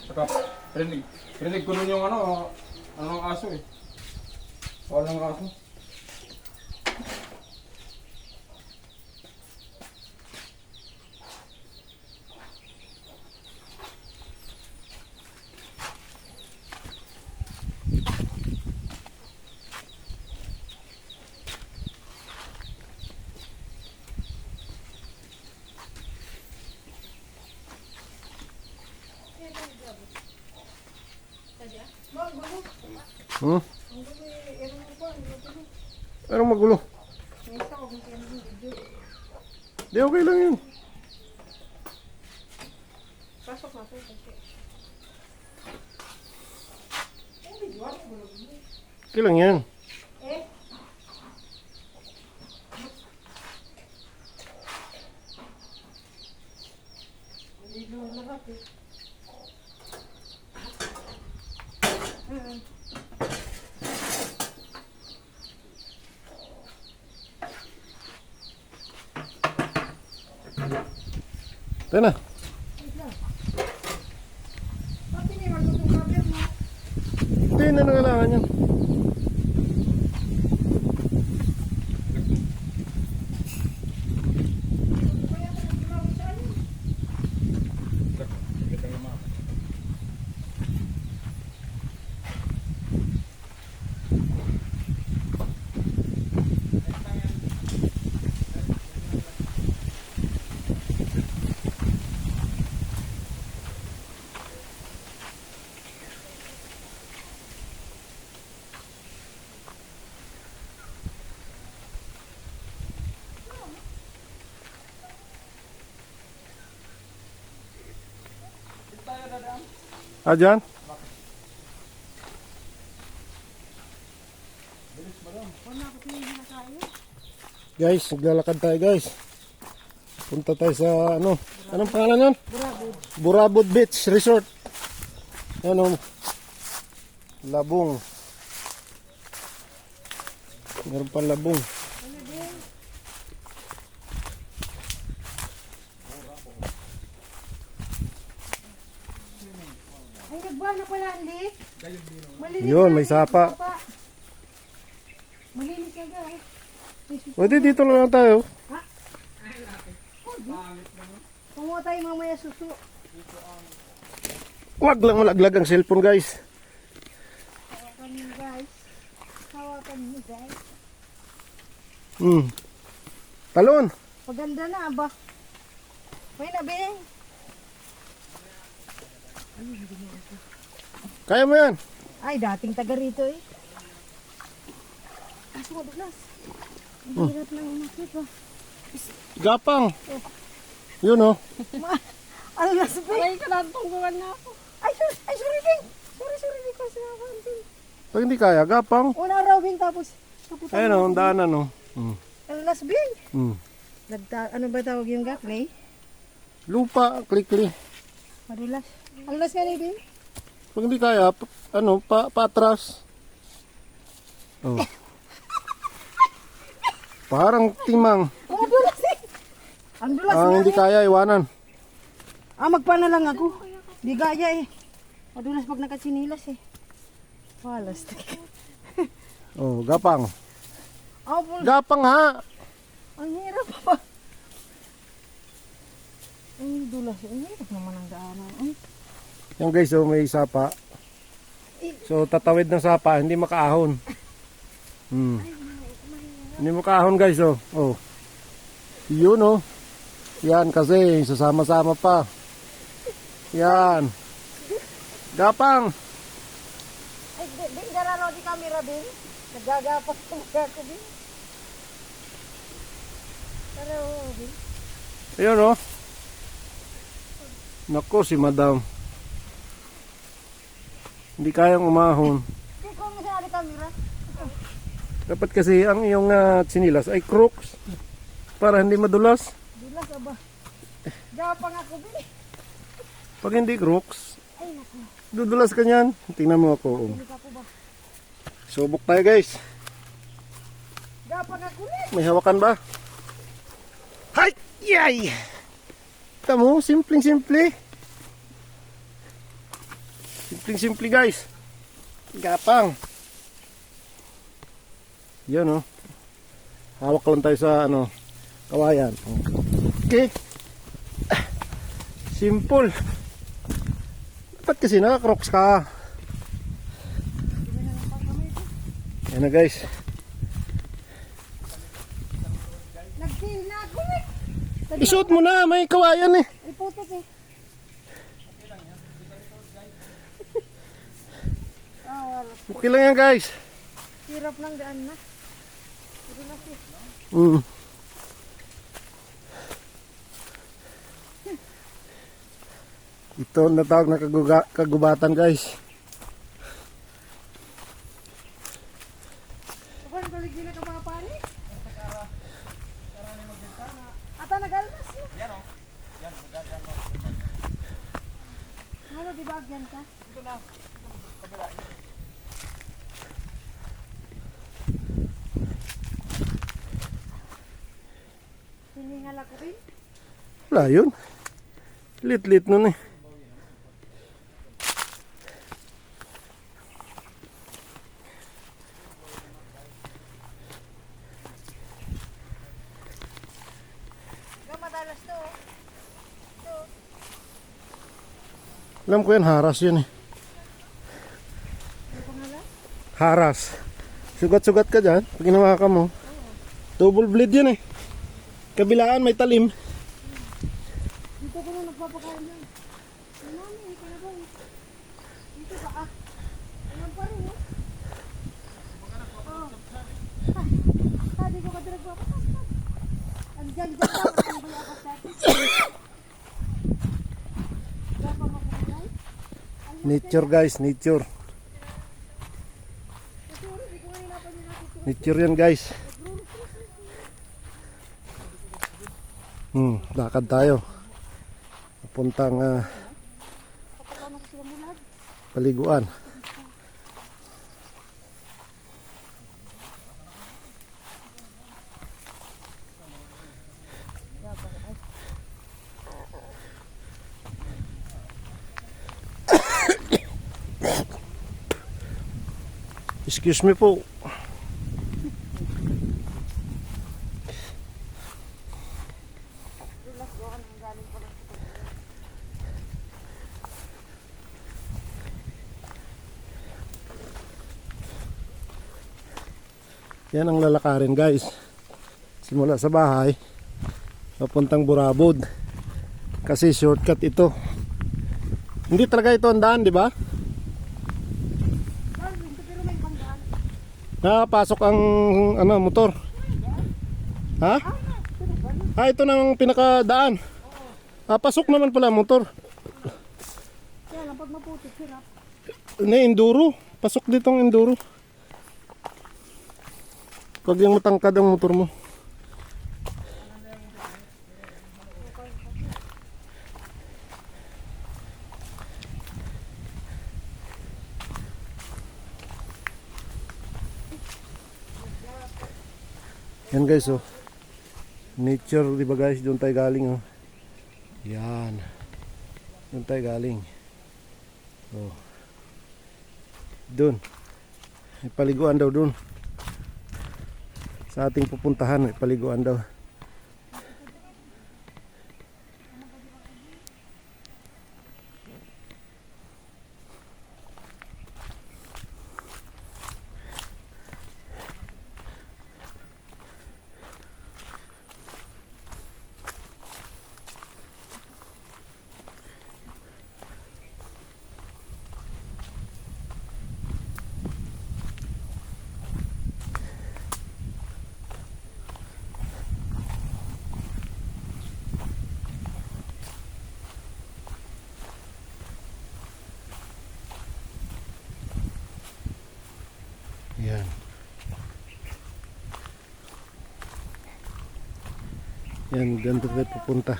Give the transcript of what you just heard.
Saka, rinig ko nun yung anong aso eh. Walang aso. Hmm? Anong magulo? Di okay lang yun. Pasok na po. Okay lang yan. Ito na. Hindi na nangalangan yan. Ah, dyan? Guys, naglalakad tayo guys. Punta tayo sa ano? Anong pangalan yan? Burabod Beach Resort. Ano? Labong. Meron pa labong. Ay, nagbuhan na pala, Andy. Yun, may sapa. Malinis ka guys. Pwede dito lang tayo. Kumuha tayo mamaya suso. Huwag lang malaglag ang cellphone guys. Hawakan niyo guys. Hawakan niyo guys. Talon. Paganda na ba? May nabing. Kaya mo yan. Ay, dating taga rito eh. Kaso madulas. Ang hirap lang umakit ba? Gapang. Yun oh. Ano na sabi? Ay, kanatungguan na ako. Ay, sorry, Bing. Sorry, di ko sinapan, Bing. Pag hindi kaya, gapang. Una raw, Bing, tapos kaputan. Ayun oh, ang daanan oh. Ano na sabi? Hmm. Ano ba tawag yung gaknay? Lupa, klikli. Madulas. Ang las ka ni Bing? Pag hindi kaya, paatras. Oh. Parang timang. Madulas eh. Ang dulas Ang nga hindi eh. kaya, iwanan. Magpana lang ako. Di gaya eh. Madulas pag nakasinilas eh. Walas. Oh, gapang. Oh, Gapang ha. ang hirap pa. Ang dulas. Ang hirap naman ang daanan. Ay. Yan guys, oh, may sapa. So, tatawid ng sapa, hindi makaahon. Hindi makaahon guys, oh. Oh. Yun, oh. Yan kasi, sasama-sama pa. Yan. Gapang. Ay, Bing, darano di camera, Bing. Nagagapas ko ako, Bing. Pero, Bing. Ayun, oh. Naku, si madam. Hindi kayang umahon. Hindi ko masyari camera. Dapat kasi ang iyong sinilas ay crooks. Para hindi madulas. Dulas, aba. Gapang ako, Bing. Pag hindi crooks, Ay, naku. dudulas ka niyan. Tingnan mo ako. Oh. Hindi ako ba? Subok tayo guys. Gapang ako ulit. May hawakan ba? Hay! Yay! Tamo, simpleng-simple. Simpleng-simple guys. Gapang. Yan oh. Hawak lang tayo sa ano, kawayan. Okay. Simple. Dapat kasi naka-crocs ka. Yan na guys. Nagsina ako eh. Isuot mo na, may kawayan eh. Iputok eh. Okay lang yan guys. Hirap ng daan na. Madulas eh. Ito ang natawag na kagubatan guys. Kuan balik din ka papani. Ata nagalmas mo. Yan oh. Yan magagan mo. Ano di bagyan ka? Ito na. Kabila. Hiningal ako rin. Wala yun. Lit-lit nun eh. Madalas to. Alam ko yan, haras yun eh. Haras. Sugat-sugat ka dyan. Pag ginawa ka mo. Double blade yan eh. Kabilaan may talim. Dito ko na nagpapakain yan. Mami, ikaw na ba? Dito ka ah. Ayan pa rin eh. Di ko ka dirag papakain. Andiyan lang. Ang baya ka sa atin. Gapa makulay. Nature guys, nature. Nature yan guys. Lakad tayo. Papuntang paliguan. Excuse me po. Yan ang lalakarin guys. Simula sa bahay papuntang Burabod. Kasi shortcut ito. Hindi talaga ito ang daan, di ba? Nakapasok ang ano, motor. Ha? Ito na ang pinakadaan. Pasok naman pala ang motor. Kaya lang pag maputik, hirap. Enduro. Pasok dito ang enduro. Pag yung matangkad ang motor mo. Yan guys oh. Nature, di ba guys? Doon tayo galing oh. Yan. Doon tayo galing. Oh. Doon. May paliguan daw doon. Sa ating pupuntahan, may paliguan daw. Yan. Yan, ganito tayo pupunta.